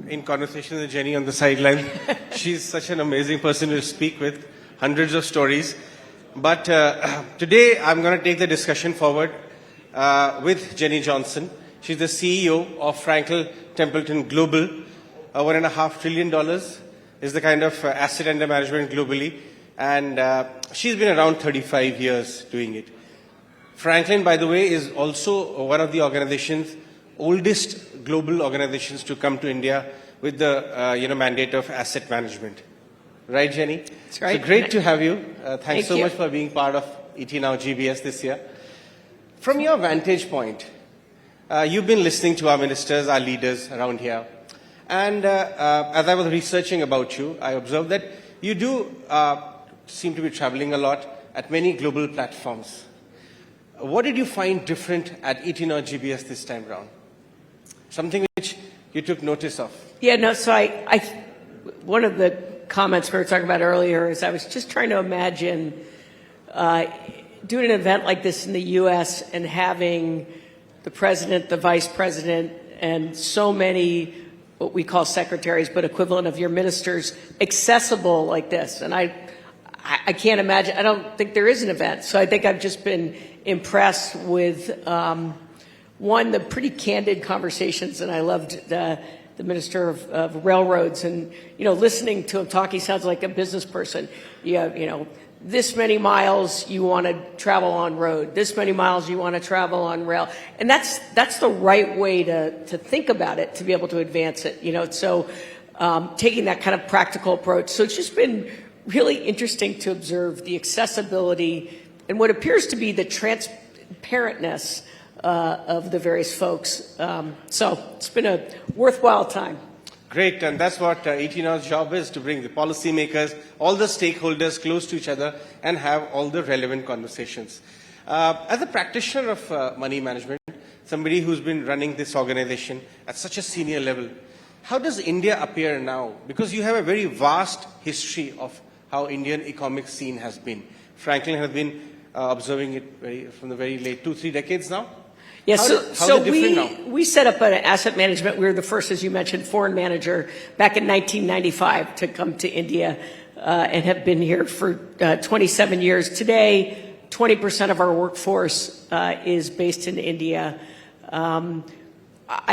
in conversation with Jenny on the sideline. She's such an amazing person to speak with, hundreds of stories. But today I'm going to take the discussion forward with Jenny Johnson. She's the CEO of Franklin Templeton Global. $1.5 trillion is the kind of asset under management globally. And she's been around 35 years doing it. Franklin, by the way, is also one of the organization's oldest global organizations to come to India with the mandate of asset management. Right, Jenny? That's right. So great to have you. Thanks so you. much for being part of ET Now GBS this year. From your vantage point, you've been listening to our ministers, our leaders around here. And as I was researching about you, I observed that you do seem to be traveling a lot at many global platforms. What did you find different at ET Now GBS this time around? Something which you took notice of? Yeah, no, so one of the comments we were talking about earlier is I was just trying to imagine doing an event like this in the U.S. and having the president, the vice president, and so many what we call secretaries, but equivalent of your ministers, accessible like this. And I can't imagine, I don't think there is an event. So I think I've just been impressed with, one, the pretty candid conversations, and I loved the Minister of Railroads, and, listening to him talk, he sounds like a business person. This many miles you want to travel on road, this many miles you want to travel on rail. And that's the right way to think about it, to be able to advance it, So taking that kind of practical approach. So it's just been really interesting to observe the accessibility and what appears to be the transparentness of the various folks. So it's been a worthwhile time. Great, and that's what ET Now's job is, to bring the policymakers, all the stakeholders close to each other and have all the relevant conversations. As a practitioner of money management, somebody who's been running this organization at such a senior level, how does India appear now? Because you have a very vast history of how Indian economic scene has been. Franklin has been observing it from the very late 2-3 decades now. Yes, so we set up an asset management. We were the first, as you mentioned, foreign manager back in 1995 to come to India and have been here for 27 years. Today, 20% of our workforce is based in India. I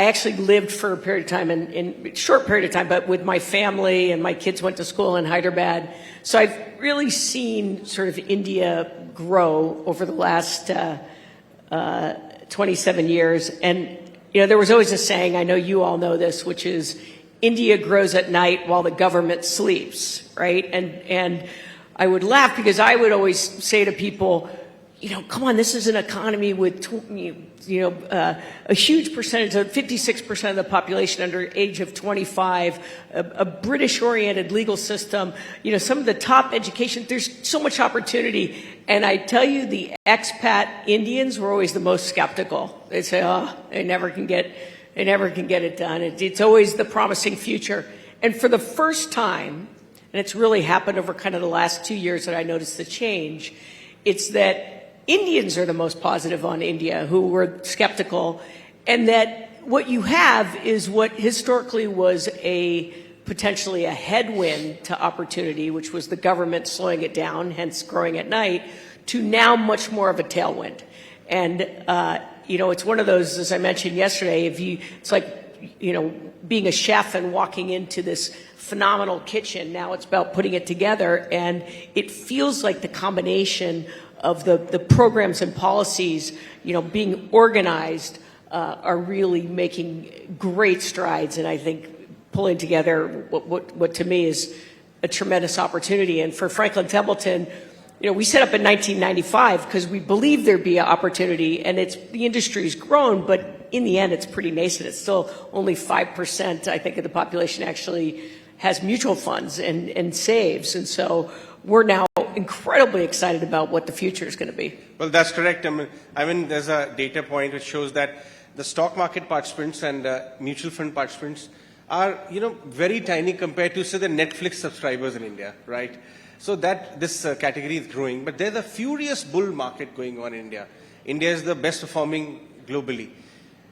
actually lived for a period of time, in short period of time, but with my family, and my kids went to school in Hyderabad. So I've really seen sort of India grow over the last 27 years. And, there was always a saying, I know you all know this, which is India grows at night while the government sleeps, right? And I would laugh because I would always say to people, come on, this is an economy with, a huge percentage, 56% of the population under age of 25, a British-oriented legal system, some of the top education. There's so much opportunity. And I tell you, the expat Indians were always the most skeptical. They say, they never can get it done. It's always the promising future. And for the first time, and it's really happened over kind of the last 2 years that I noticed the change, it's that Indians are the most positive on India, who were skeptical, and that what you have is what historically was potentially a headwind to opportunity, which was the government slowing it down, hence growing at night, to now much more of a tailwind. And, it's one of those, as I mentioned yesterday, it's like, being a chef and walking into this phenomenal kitchen. Now it's about putting it together, and it feels like the combination of the programs and policies, being organized, are really making great strides, and I think pulling together what to me is a tremendous opportunity. And for Franklin Templeton, we set up in 1995 because we believed there'd be an opportunity, and the industry's grown, but in the end, it's pretty nascent. It's still only 5%, I think, of the population actually has mutual funds and saves, and so we're now incredibly excited about what the future is going to be. Well, that's correct. I mean, there's a data point which shows that the stock market participants and mutual fund participants are, very tiny compared to, say, the Netflix subscribers in India, right? So that this category is growing. But there's a furious bull market going on in India. India is the best performing globally.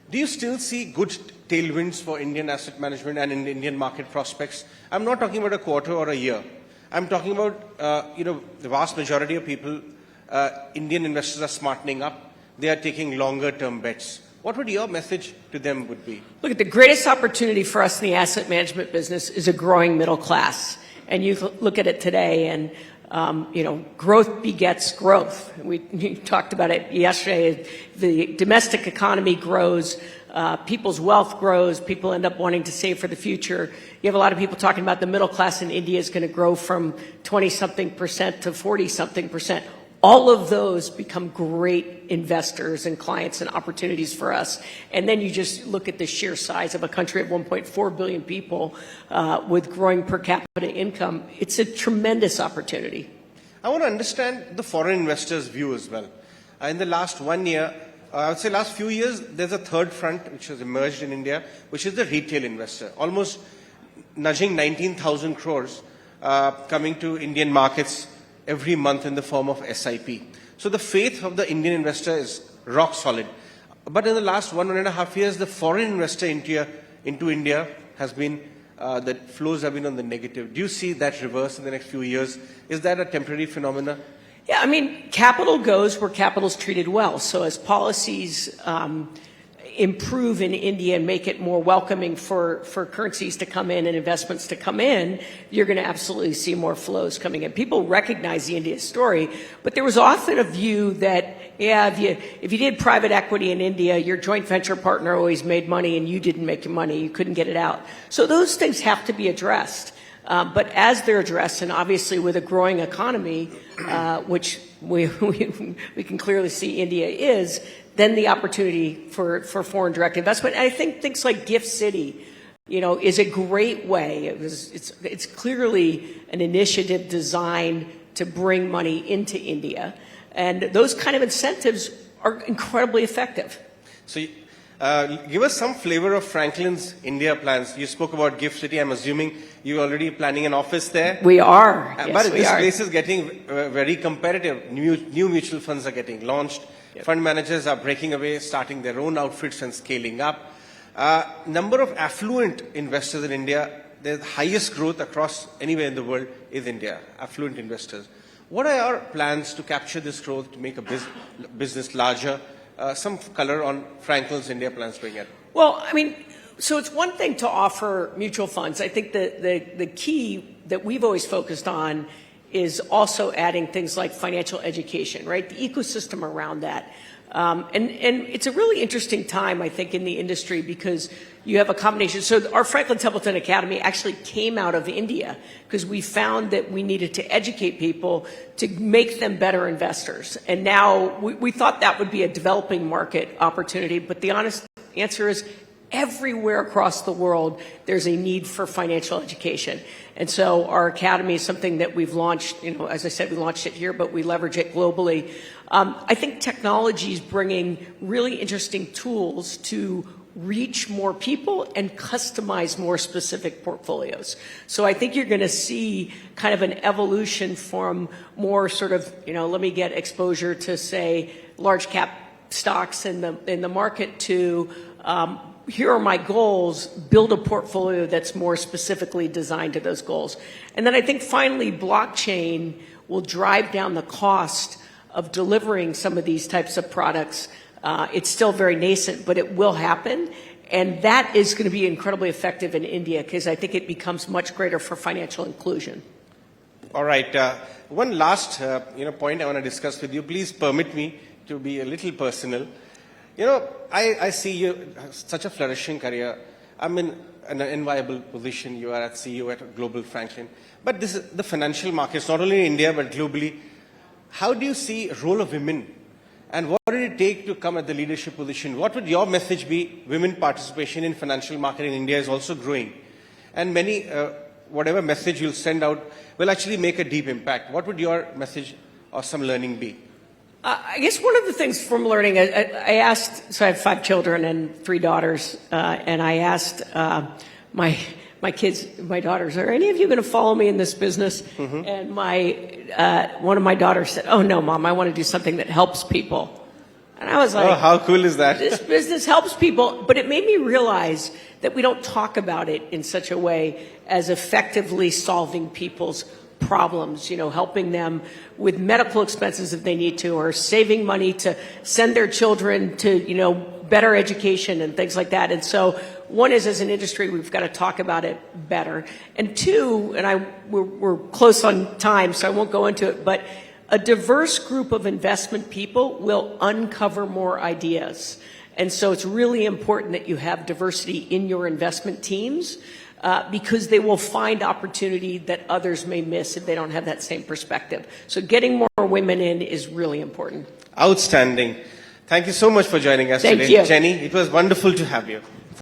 Do you still see good tailwinds for Indian asset management and in Indian market prospects? I'm not talking about a quarter or a year. I'm talking about, the vast majority of people, Indian investors are smartening up. They are taking longer term bets. What would your message to them would be? Look, the greatest opportunity for us in the asset management business is a growing middle class. And you look at it today and, growth begets growth. We talked about it yesterday. The domestic economy grows, people's wealth grows, people end up wanting to save for the future. You have a lot of people talking about the middle class in India is going to grow from 20-something% to 40-something%. All of those become great investors and clients and opportunities for us. And then you just look at the sheer size of a country of 1.4 billion people with growing per capita income. It's a tremendous opportunity. I want to understand the foreign investors' view as well. In the last 1 year, I would say last few years, there's a third front which has emerged in India, which is the retail investor, almost nudging 19,000 crores coming to Indian markets every month in the form of SIP. So the faith of the Indian investor is rock solid. But in the last 1.5 years, the foreign investor into India has been, the flows have been on the negative. Do you see that reverse in the next few years? Is that a temporary phenomenon? Yeah, I mean, capital goes where capital is treated well. So as policies improve in India and make it more welcoming for currencies to come in and investments to come in, you're going to absolutely see more flows coming in. People recognize the India story, but there was often a view that, if you did private equity in India, your joint venture partner always made money and you didn't make your money. You couldn't get it out. So those things have to be addressed. But as they're addressed, and obviously with a growing economy, which we can clearly see India is, then the opportunity for foreign direct investment. And I think things like Gift City, is a great way. It's clearly an initiative designed to bring money into India. And those kind of incentives are incredibly effective. So give us some flavor of Franklin's India plans. You spoke about Gift City. I'm assuming you're already planning an office there. We are. Yes, but this place is getting very competitive. New mutual funds are getting launched. Yep. Fund managers are breaking away, starting their own outfits and scaling up. Number of affluent investors in India, the highest growth across anywhere in the world is India, affluent investors. What are our plans to capture this growth, to make a business larger? Some color on Franklin's India plans going ahead. Well, I mean, so it's one thing to offer mutual funds. I think the key that we've always focused on is also adding things like financial education, right? The ecosystem around that. And it's a really interesting time, I think, in the industry because you have a combination. So our Franklin Templeton Academy actually came out of India because we found that we needed to educate people to make them better investors. And now we thought that would be a developing market opportunity, but the honest answer is everywhere across the world, there's a need for financial education. And so our academy is something that we've launched, as I said, we launched it here, but we leverage it globally. I think technology is bringing really interesting tools to reach more people and customize more specific portfolios. So I think you're going to see kind of an evolution from more sort of, let me get exposure to, say, large cap stocks in the market to, here are my goals, build a portfolio that's more specifically designed to those goals. And then I think finally blockchain will drive down the cost of delivering some of these types of products. It's still very nascent, but it will happen. And that is going to be incredibly effective in India because I think it becomes much greater for financial inclusion. All right. One last point I want to discuss with you. Please permit me to be a little personal. I see you have such a flourishing career. I'm in an enviable position. You are at CEO at Global Franklin. But this is the financial markets, not only in India, but globally. How do you see the role of women? And what did it take to come at the leadership position? What would your message be? Women participation in financial market in India is also growing. And whatever message you'll send out will actually make a deep impact. What would your message or some learning be? I guess one of the things from learning, I asked, so I have 5 children and 3 daughters, and I asked my kids, my daughters, are any of you going to follow me in this business? Mm-hmm. And one of my daughters said, oh no, Mom, I want to do something that helps people. And I was like, Oh, how cool is that? this business helps people, but it made me realize that we don't talk about it in such a way as effectively solving people's problems, helping them with medical expenses if they need to, or saving money to send their children to, better education and things like that. And so one is, as an industry, we've got to talk about it better. And two, and we're close on time, so I won't go into it, but a diverse group of investment people will uncover more ideas. And so it's really important that you have diversity in your investment teams, because they will find opportunity that others may miss if they don't have that same perspective. So getting more women in is really important. Outstanding. Thank you so much for joining us Thank today. you. Jenny, it was wonderful to have you.